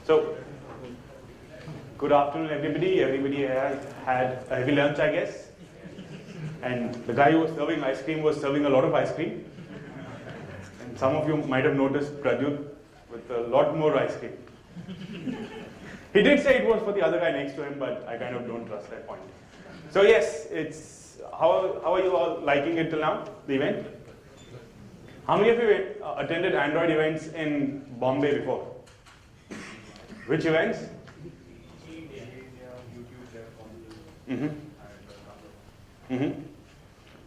So, good afternoon, everybody. Everybody has had a heavy lunch, I guess. And the guy who was serving ice cream was serving a lot of ice cream. And some of you might have noticed Pradyut with a lot more ice cream. He did say it was for the other guy next to him, but I kind of don't trust that point. So yes, it's how are you all liking it till now, the event? How many of you attended Android events in Bombay before? Which events?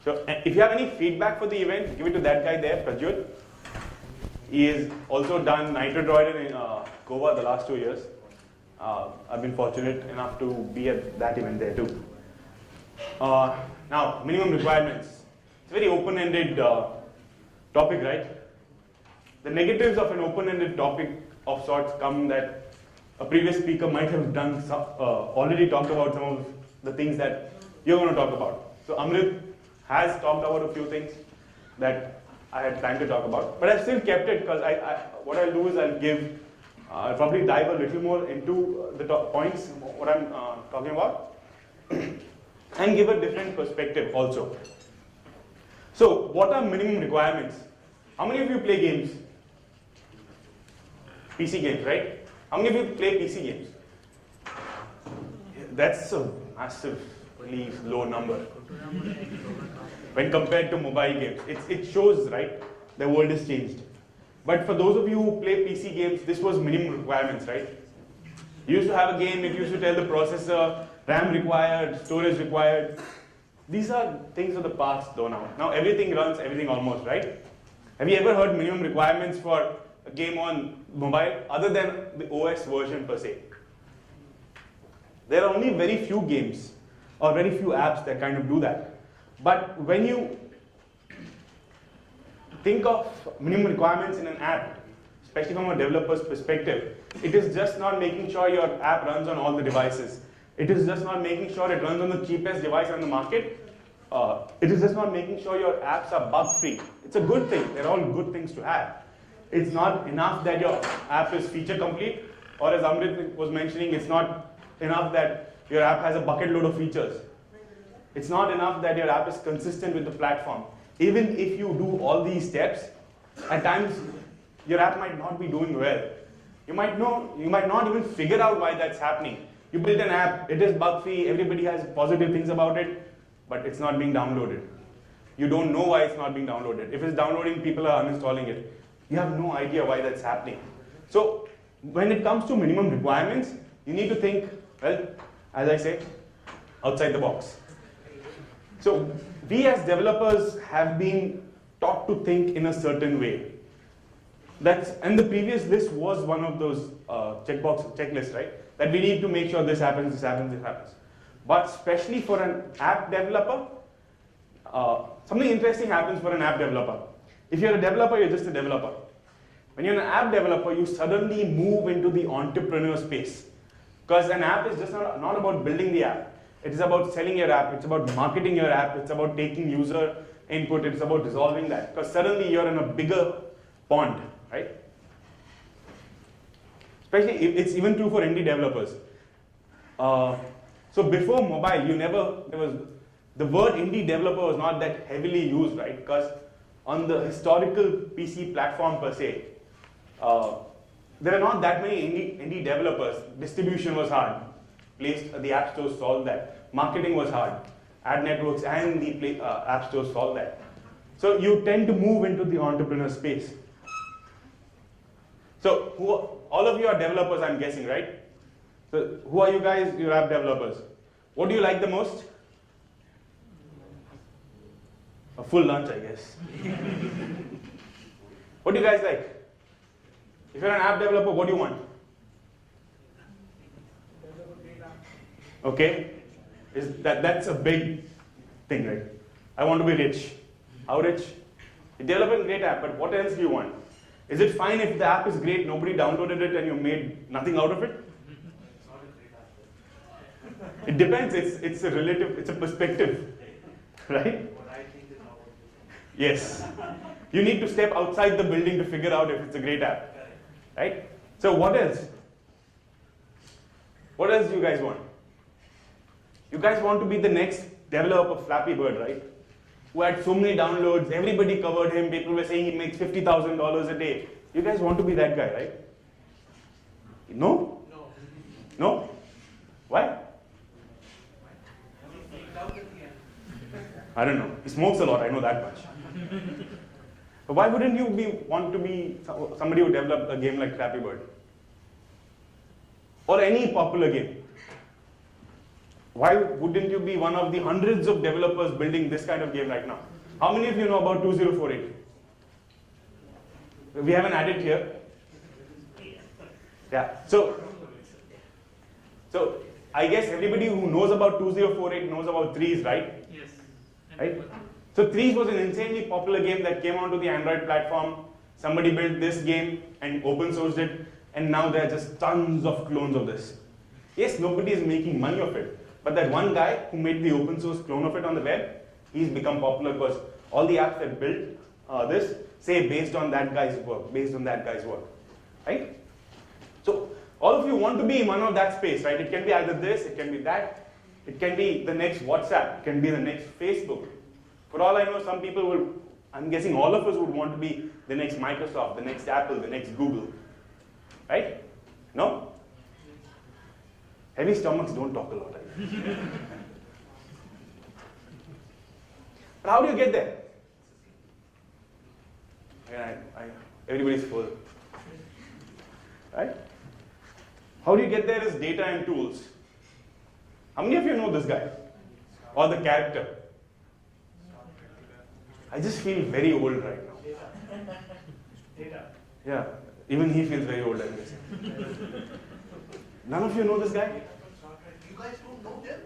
So if you have any feedback for the event, give it to that guy there, Pradyut. He has also done Nitrodroid in Goa the last 2 years. I've been fortunate enough to be at that event there too. Now, minimum requirements. It's a very open-ended topic, right? The negatives of an open-ended topic of sorts come that a previous speaker might have done already talked about some of the things that you're going to talk about. So Amrit has talked about a few things that I had time to talk about, but I've still kept it because what I'll do is I'll probably dive a little more into the points, what I'm talking about, and give a different perspective also. So what are minimum requirements? How many of you play games? PC games, right? How many of you play PC games? That's a massively low number when compared to mobile games. It shows, right, the world has changed. But for those of you who play PC games, this was minimum requirements, right? You used to have a game, it used to tell the processor, RAM required, storage required. These are things of the past though now. Now everything runs everything almost, right? Have you ever heard minimum requirements for a game on mobile other than the OS version per se? There are only very few games or very few apps that kind of do that. But when you think of minimum requirements in an app, especially from a developer's perspective, it is just not making sure your app runs on all the devices. It is just not making sure it runs on the cheapest device on the market. It is just not making sure your apps are bug-free. It's a good thing. They're all good things to have. It's not enough that your app is feature complete, or as Amrit was mentioning, it's not enough that your app has a bucket load of features. It's not enough that your app is consistent with the platform. Even if you do all these steps, at times your app might not be doing well. You might not even figure out why that's happening. You build an app, it is bug-free, everybody has positive things about it, but it's not being downloaded. You don't know why it's not being downloaded. If it's downloading, people are uninstalling it. You have no idea why that's happening. So when it comes to minimum requirements, you need to think, well, as I say, outside the box. So we as developers have been taught to think in a certain way. And the previous list was one of those checklists, right? That we need to make sure this happens, this happens, this happens. But especially for an app developer, something interesting happens for an app developer. If you're a developer, you're just a developer. When you're an app developer, you suddenly move into the entrepreneur space. Because an app is just not about building the app. It is about selling your app, it's about marketing your app, it's about taking user input, it's about resolving that. Because suddenly you're in a bigger pond, right? Especially, it's even true for indie developers. So before mobile, the word indie developer was not that heavily used, right? Because on the historical PC platform per se, there are not that many indie developers. Distribution was hard. The app stores solved that. Marketing was hard. Ad networks and the app stores solved that. So you tend to move into the entrepreneur space. So all of you are developers, I'm guessing, right? So who are you guys? You're app developers. What do you like the most? A full lunch, I guess. What do you guys like? If you're an app developer, what do you want? Okay, that's a big thing, right? I want to be rich. How rich? You develop a great app, but what else do you want? Is it fine if the app is great, nobody downloaded it, and you made nothing out of it? It depends. It's a relative. It's a perspective, right? Yes. You need to step outside the building to figure out if it's a great app, right? So what else? What else do you guys want? You guys want to be the next developer of Flappy Bird, right? Who had so many downloads, everybody covered him, people were saying he makes $50,000 a day. You guys want to be that guy, right? No? No? Why? I don't know. He smokes a lot, I know that much. But why wouldn't you want to be somebody who developed a game like Flappy Bird? Or any popular game? Why wouldn't you be one of the hundreds of developers building this kind of game right now? How many of you know about 2048? We haven't added here. Yeah. So I guess everybody who knows about 2048 knows about Threes, right? Yes. Right? So Threes was an insanely popular game that came onto the Android platform. Somebody built this game and open sourced it, and now there are just tons of clones of this. Yes, nobody is making money of it, but that one guy who made the open source clone of it on the web, he's become popular because all the apps that built this say based on that guy's work, right? So all of you want to be in one of that space, right? It can be either this, it can be that, it can be the next WhatsApp, it can be the next Facebook. For all I know, some people will, I'm guessing all of us would want to be the next Microsoft, the next Apple, the next Google, right? No? Heavy stomachs don't talk a lot. But how do you get there? Everybody's full. Right? How do you get there is data and tools. How many of you know this guy? Or the character? I just feel very old right now. Data. Yeah, even he feels very old, I'm guessing. None of you know this guy? You guys don't know them?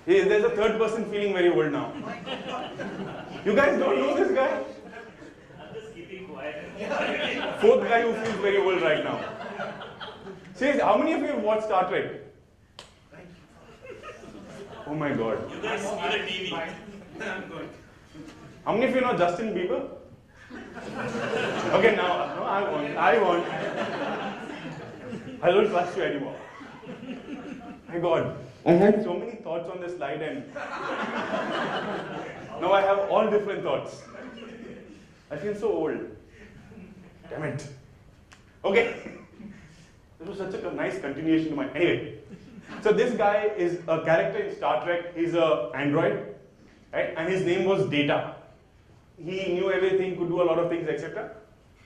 Yeah, there's a third person feeling very old now. You guys don't know this guy? I'm just keeping quiet. Fourth guy who feels very old right now. Seriously, how many of you have watched Star Trek? Oh my god. You guys need a TV. I'm good. How many of you know Justin Bieber? Okay, now, no, I won't. I don't trust you anymore. My god. I had so many thoughts on this slide and now I have all different thoughts. I feel so old. Damn it. Okay. This was such a nice continuation to my, anyway. So this guy is a character in Star Trek. He's an android, right? And his name was Data. He knew everything, could do a lot of things, etc.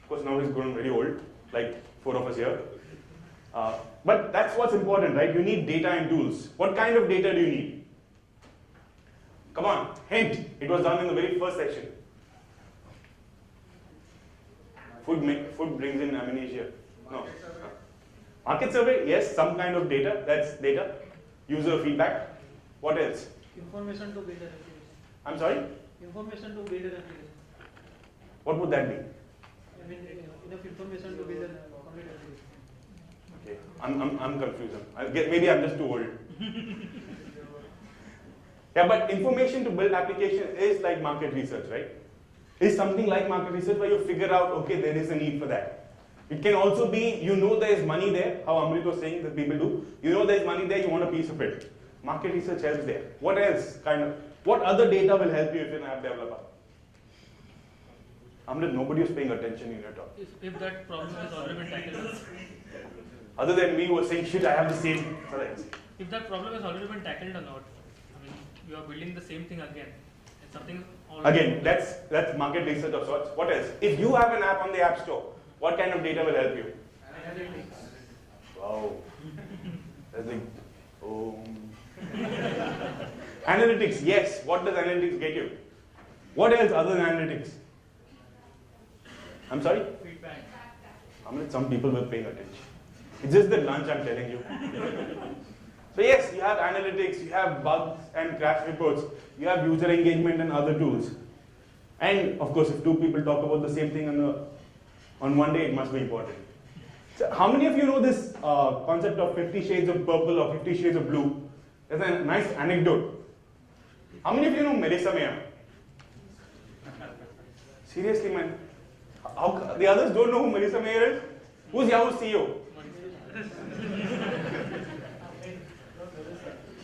Of course, now he's grown very old, like 4 of us here. But that's what's important, right? You need data and tools. What kind of data do you need? Come on, hint. It was done in the very first section. Food brings in amnesia. No. Market survey, yes, some kind of data. That's data. User feedback. What else? Information to build an application. I'm sorry? Information to build an application. What would that be? I mean, enough information to build a complete application. Okay, I'm confused. Maybe I'm just too old. Yeah, but information to build application is like market research, right? It's something like market research where you figure out, okay, there is a need for that. It can also be, you know there is money there, how Amrit was saying that people do. You know there is money there, you want a piece of it. Market research helps there. What else? What other data will help you if you're an app developer? Amrit, nobody is paying attention in your talk. If that problem has already been tackled. Other than me who was saying, shit, I have the same. If that problem has already been tackled or not, I mean, you are building the same thing again. It's something Again, that's market research of sorts. What else? If you have an app on the App Store, what kind of data will help you? Analytics. Wow. That's like, Analytics, yes. What does analytics get you? What else other than analytics? I'm sorry? Feedback. Some people were paying attention. It's just the lunch I'm telling you. So yes, you have analytics, you have bugs and crash reports, you have user engagement and other tools. And of course, if two people talk about the same thing on one day, it must be important. So how many of you know this concept of 50 shades of purple or 50 shades of blue? There's a nice anecdote. How many of you know Melissa Mayer? Seriously, man. The others don't know who Melissa Mayer is? Who's Yahoo's CEO?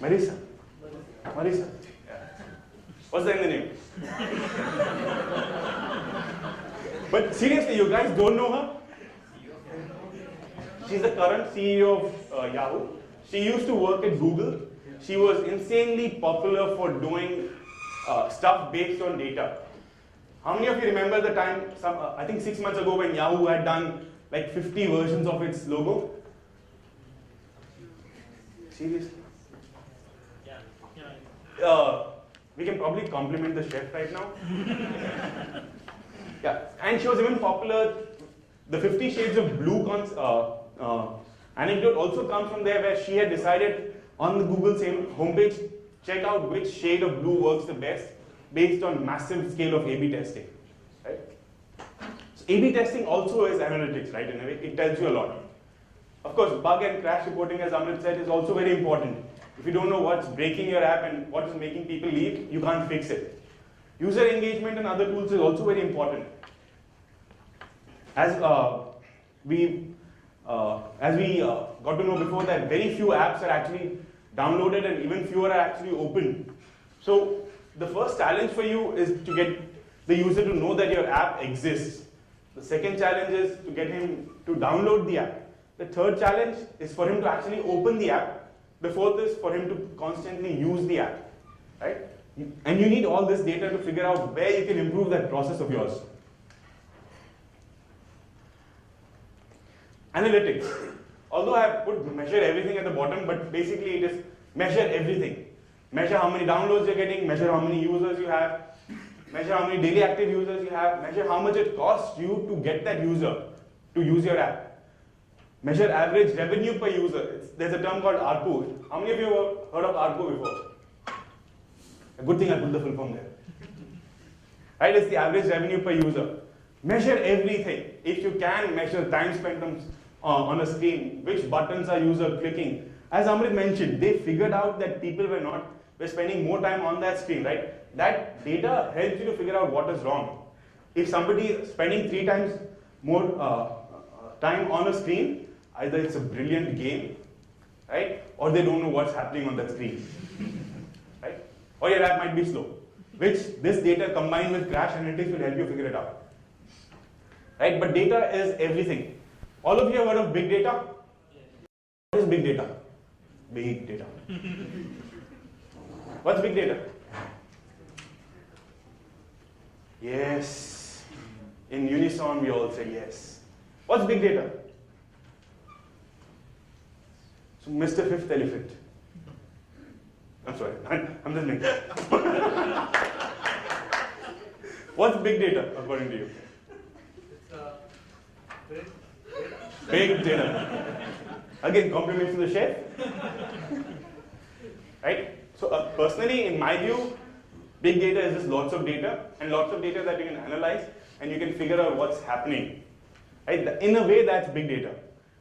Marisa. Marisa. What's the name? But seriously, you guys don't know her? She's the current CEO of Yahoo. She used to work at Google. She was insanely popular for doing stuff based on data. How many of you remember the time, I think 6 months ago, when Yahoo had done like 50 versions of its logo? Seriously? We can probably compliment the chef right now. Yeah, and she was even popular. The 50 Shades of Blue anecdote also comes from there, where she had decided on the Google same homepage, check out which shade of blue works the best based on massive scale of A/B testing. Right? So A/B testing also is analytics, right? In a way, it tells you a lot. Of course, bug and crash reporting, as Amrit said, is also very important. If you don't know what's breaking your app and what is making people leave, you can't fix it. User engagement and other tools is also very important. As we got to know before, that very few apps are actually downloaded and even fewer are actually opened. So the first challenge for you is to get the user to know that your app exists. The second challenge is to get him to download the app. The third challenge is for him to actually open the app. The fourth is for him to constantly use the app, right? And you need all this data to figure out where you can improve that process of yours. Analytics. Although I have put measure everything at the bottom, but basically it is measure everything. Measure how many downloads you're getting, measure how many users you have, measure how many daily active users you have, measure how much it costs you to get that user to use your app. Measure average revenue per user. There's a term called ARPU. How many of you have heard of ARPU before? A good thing I put the full form there. Right, it's the average revenue per user. Measure everything. If you can, measure time spent on a screen, which buttons are user clicking. As Amrit mentioned, they figured out that people were spending more time on that screen, right? That data helps you to figure out what is wrong. If somebody is spending 3 times more time on a screen, either it's a brilliant game, right? Or they don't know what's happening on that screen, right? Or your app might be slow, which this data combined with crash analytics will help you figure it out, right? But data is everything. All of you have heard of big data? What is big data? Big data. What's big data? Yes. In unison, we all said yes. What's big data? So, Mr. Fifth Elephant. I'm sorry, I'm just making. What's big data, according to you? It's Big data. Again, compliments to the chef. Right? So, personally, in my view, big data is just lots of data, and lots of data that you can analyze, and you can figure out what's happening. Right? In a way, that's big data.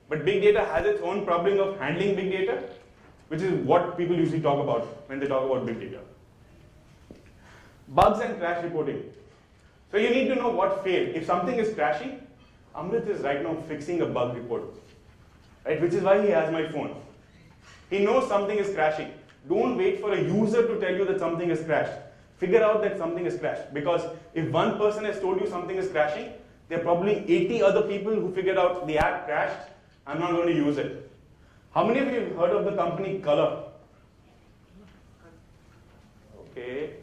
But big data has its own problem of handling big data, which is what people usually talk about when they talk about big data. Bugs and crash reporting. So you need to know what failed. If something is crashing, Amrit is right now fixing a bug report, right? Which is why he has my phone. He knows something is crashing. Don't wait for a user to tell you that something is crashed. Figure out that something is crashed, because if one person has told you something is crashing, there are probably 80 other people who figured out the app crashed. I'm not going to use it. How many of you have heard of the company Color? Okay,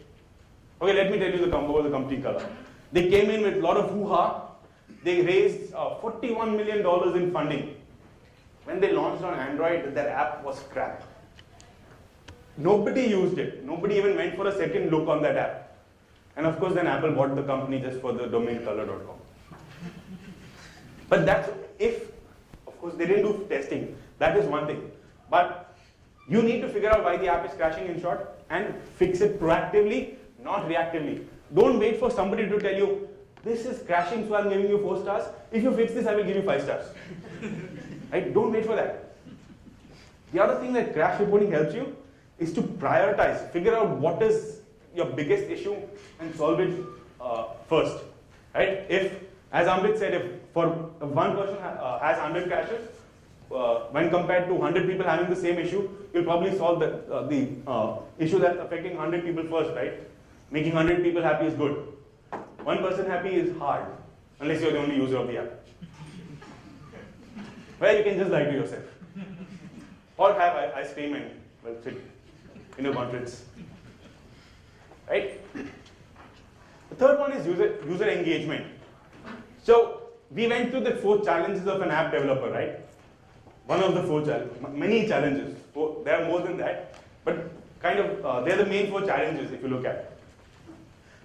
let me tell you about the company Color. They came in with a lot of hoo-ha. They raised $41 million in funding. When they launched on Android, their app was crap. Nobody used it. Nobody even went for a second look on that app. And of course, then Apple bought the company just for the domain color.com. But that's if, of course, they didn't do testing. That is one thing. But you need to figure out why the app is crashing, in short, and fix it proactively, not reactively. Don't wait for somebody to tell you, this is crashing, so I'm giving you 4 stars. If you fix this, I will give you 5 stars. Right? Don't wait for that. The other thing that crash reporting helps you is to prioritize. Figure out what is your biggest issue and solve it first. Right? If, as Amrit said, if one person has 100 crashes, when compared to 100 people having the same issue, you'll probably solve the issue that's affecting 100 people first, right? Making 100 people happy is good. One person happy is hard, unless you're the only user of the app. Where you can just lie to yourself. Or have ice cream and well, sit in a conference. Right? The third one is user engagement. So we went through the 4 challenges of an app developer, right? One of the 4 challenges, many challenges. There are more than that, but kind of they're the main 4 challenges if you look at.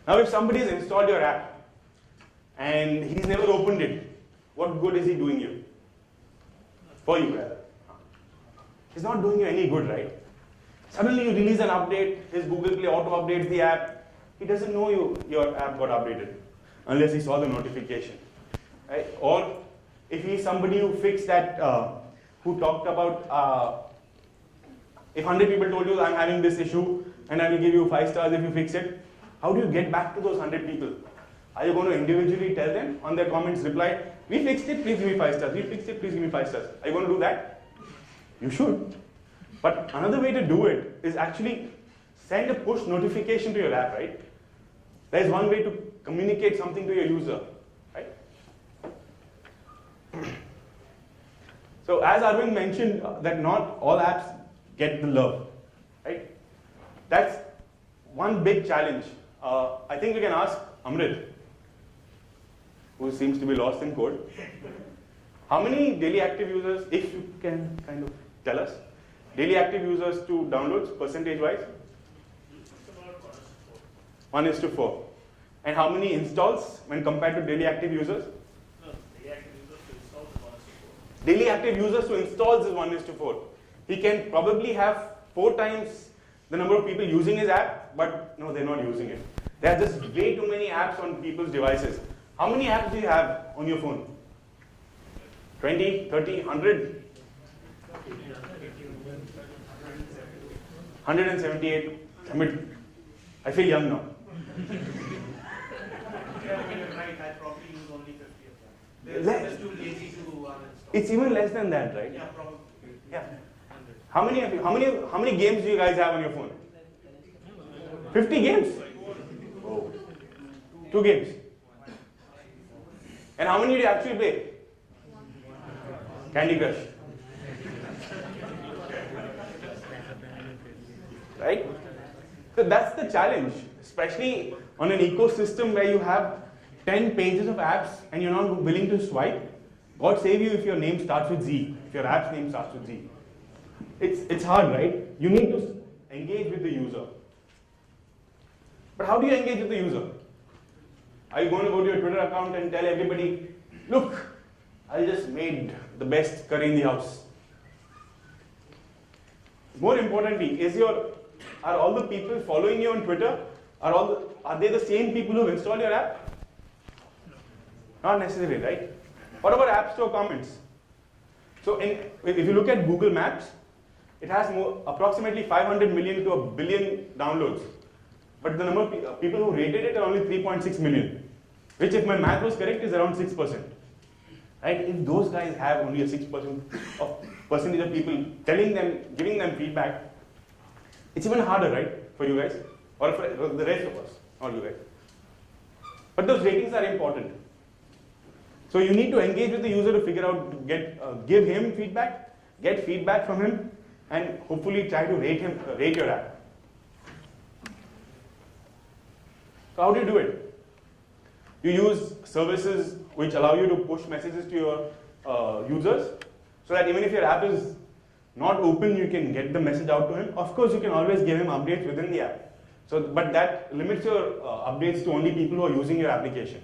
Now, if somebody has installed your app and he's never opened it, what good is he doing you? For you, rather. He's not doing you any good, right? Suddenly you release an update, his Google Play auto updates the app. He doesn't know your app got updated unless he saw the notification, right? Or if he's somebody who fixed that, who talked about, if 100 people told you I'm having this issue and I will give you 5 stars if you fix it, how do you get back to those 100 people? Are you going to individually tell them on their comments reply, we fixed it, please give me 5 stars. We fixed it, please give me 5 stars. Are you going to do that? You should. But another way to do it is actually send a push notification to your app, right? There is one way to communicate something to your user, right? So as Arvind mentioned, that not all apps get the love, right? That's one big challenge. I think we can ask Amrit, who seems to be lost in code. How many daily active users, if you can kind of tell us, daily active users to downloads, percentage-wise? It's about 1:4. And how many installs when compared to daily active users? no, the active users to install the 1:4. Daily active users to installs is 1:4. He can probably have 4 times the number of people using his app, but no, they're not using it. There are just way too many apps on people's devices. How many apps do you have on your phone? 20, 30, 100? 178. I feel young now. Yeah, you're right. I probably use only 50 of them. Let- They're just too lazy to uninstall. It's even less than that, right? Yeah, probably. Yeah. 100. How many games do you guys have on your phone? 50 games? Oh. 2 games. And how many do you actually play? Candy Crush. Right? So that's the challenge, especially on an ecosystem where you have 10 pages of apps and you're not willing to swipe. God save you if your name starts with Z, if your app's name starts with Z. It's hard, right? You need to engage with the user. But how do you engage with the user? Are you going to go to your Twitter account and tell everybody, look, I just made the best curry in the house? More importantly, are all the people following you on Twitter, are they the same people who installed your app? Not necessarily, right? What about App Store comments? So if you look at Google Maps, it has approximately 500 million to 1 billion downloads. But the number of people who rated it are only 3.6 million, which if my math was correct is around 6%. Right? If those guys have only a 6% of percentage of people telling them, giving them feedback, it's even harder, right, for you guys, or for the rest of us, not you guys. But those ratings are important. So you need to engage with the user to figure out, to give him feedback, get feedback from him, and hopefully try to rate your app. So how do you do it? You use services which allow you to push messages to your users, so that even if your app is not open, you can get the message out to him. Of course, you can always give him updates within the app. But that limits your updates to only people who are using your application.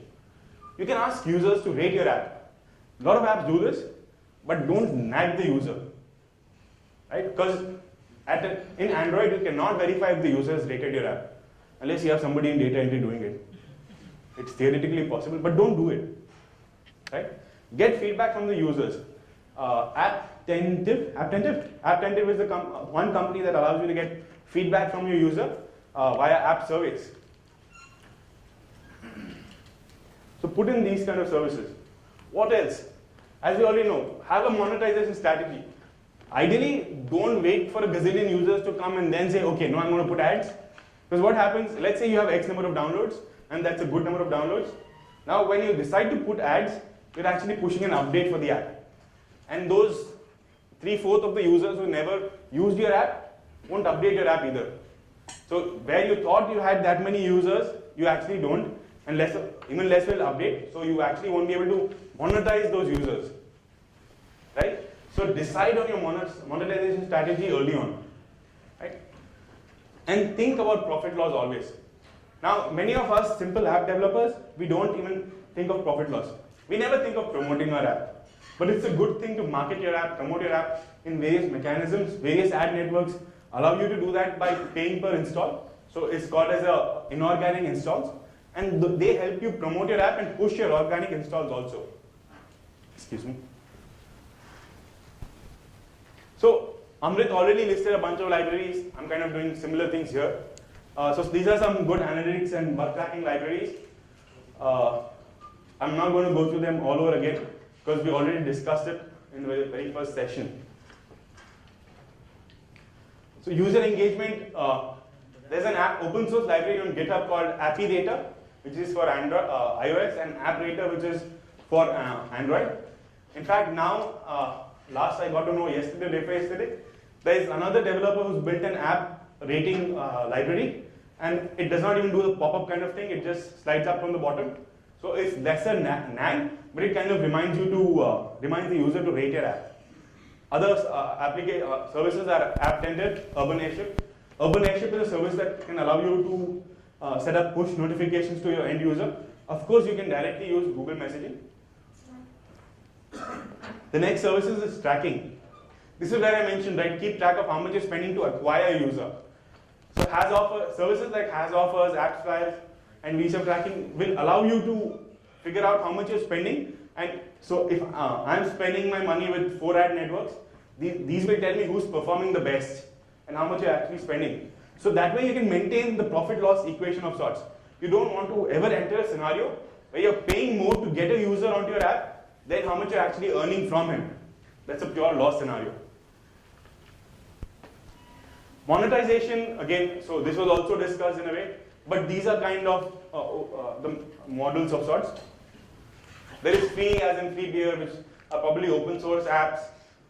You can ask users to rate your app. A lot of apps do this, but don't nag the user. Right? Because in Android, you cannot verify if the user has rated your app, unless you have somebody in data entry doing it. It's theoretically possible, but don't do it. Right? Get feedback from the users. Apptentive is the one company that allows you to get feedback from your user via app surveys. So put in these kind of services. What else? as we already know, have a monetization strategy. Ideally, don't wait for a gazillion users to come and then say, okay, no, I'm going to put ads. Because what happens, let's say you have X number of downloads, and that's a good number of downloads. Now, when you decide to put ads, you're actually pushing an update for the app. And those 3/4 of the users who never used your app won't update your app either. So where you thought you had that many users, you actually don't, and even less will update. So you actually won't be able to monetize those users, right? So decide on your monetization strategy early on, right? And think about profit loss always. Now, many of us simple app developers, we don't even think of profit loss. We never think of promoting our app. But it's a good thing to market your app, promote your app in various mechanisms. Various ad networks allow you to do that by paying per install. So it's called as inorganic installs. And they help you promote your app and push your organic installs also. Excuse me. So Amrit already listed a bunch of libraries. I'm kind of doing similar things here. So these are some good analytics and bug tracking libraries. I'm not going to go through them all over again because we already discussed it in the very first session. So user engagement, there's an open source library on GitHub called AppyRater, which is for iOS, and AppRater, which is for Android. In fact, now, last I got to know yesterday, day before yesterday, there is another developer who's built an app rating library, and it does not even do the pop-up kind of thing, it just slides up from the bottom. So it's lesser nag, but it kind of reminds you to reminds the user to rate your app. Other services are AppTender, Urban Airship. Urban Airship is a service that can allow you to set up push notifications to your end user. Of course, you can directly use Google Messaging. The next service is tracking. This is where I mentioned, right? Keep track of how much you're spending to acquire a user. So services like HasOffers, AppsFlyer, and Visa tracking will allow you to figure out how much you're spending. And so if I'm spending my money with 4 ad networks, these will tell me who's performing the best and how much you're actually spending. So that way you can maintain the profit loss equation of sorts. You don't want to ever enter a scenario where you're paying more to get a user onto your app than how much you're actually earning from him. That's a pure loss scenario. Monetization, again, so this was also discussed in a way, but these are kind of the models of sorts. There is free, as in free beer, which are probably open source apps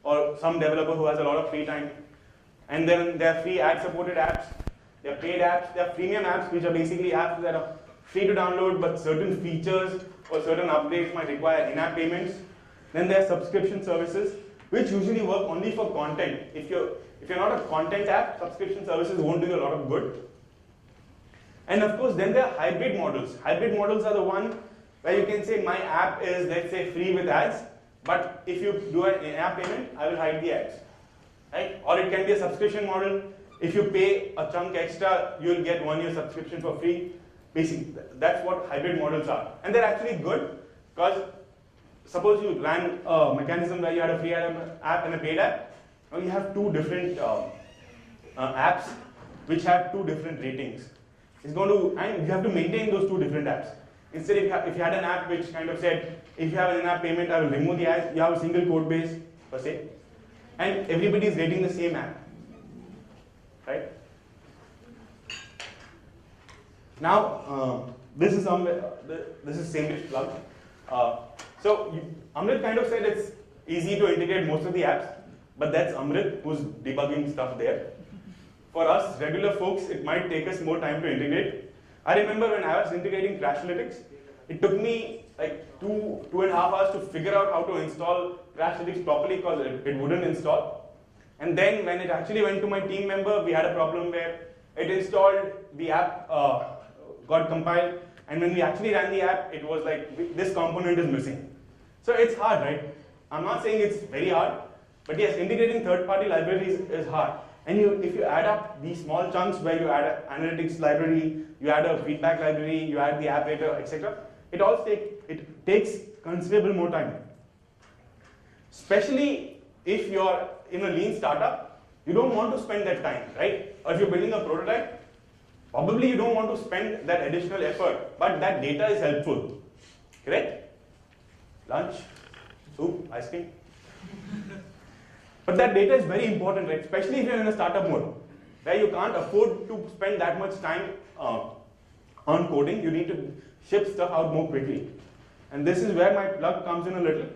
or some developer who has a lot of free time. And then there are free ad supported apps, there are paid apps, there are premium apps, which are basically apps that are free to download, but certain features or certain updates might require in-app payments. Then there are subscription services, which usually work only for content. If you're not a content app, subscription services won't do you a lot of good. And of course, then there are hybrid models. Hybrid models are the one where you can say my app is, let's say, free with ads, but if you do an in-app payment, I will hide the ads. Right? Or it can be a subscription model. If you pay a chunk extra, you will get 1 year subscription for free. Basically, that's what hybrid models are. And they're actually good because suppose you ran a mechanism where you had a free app and a paid app. Now you have 2 different apps which have 2 different ratings. And you have to maintain those 2 different apps. Instead, if you had an app which kind of said, if you have an in-app payment, I will remove the ads, you have a single code base per se, and everybody is rating the same app, right? Now, this is Sandwich plug. So Amrit kind of said it's easy to integrate most of the apps, but that's Amrit who's debugging stuff there. For us regular folks, it might take us more time to integrate. I remember when I was integrating Crashlytics, it took me like 2.5 hours to figure out how to install Crashlytics properly because it wouldn't install. And then when it actually went to my team member, we had a problem where it installed, the app got compiled, and when we actually ran the app, it was like, this component is missing. So it's hard, right? I'm not saying it's very hard, but yes, integrating third-party libraries is hard. And if you add up these small chunks where you add an analytics library, you add a feedback library, you add the app data, etc., it takes considerable more time. Especially if you're in a lean startup, you don't want to spend that time, right? Or if you're building a prototype, probably you don't want to spend that additional effort, but that data is helpful, correct? Lunch? soup, ice cream. But that data is very important, right? Especially if you're in a startup mode, where you can't afford to spend that much time on coding. You need to ship stuff out more quickly. And this is where my plug comes in a little.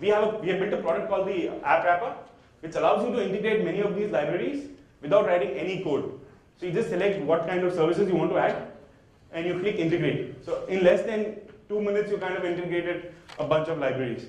We have built a product called the App Wrapper, which allows you to integrate many of these libraries without writing any code. So you just select what kind of services you want to add, and you click integrate. So in less than 2 minutes, you kind of integrated a bunch of libraries.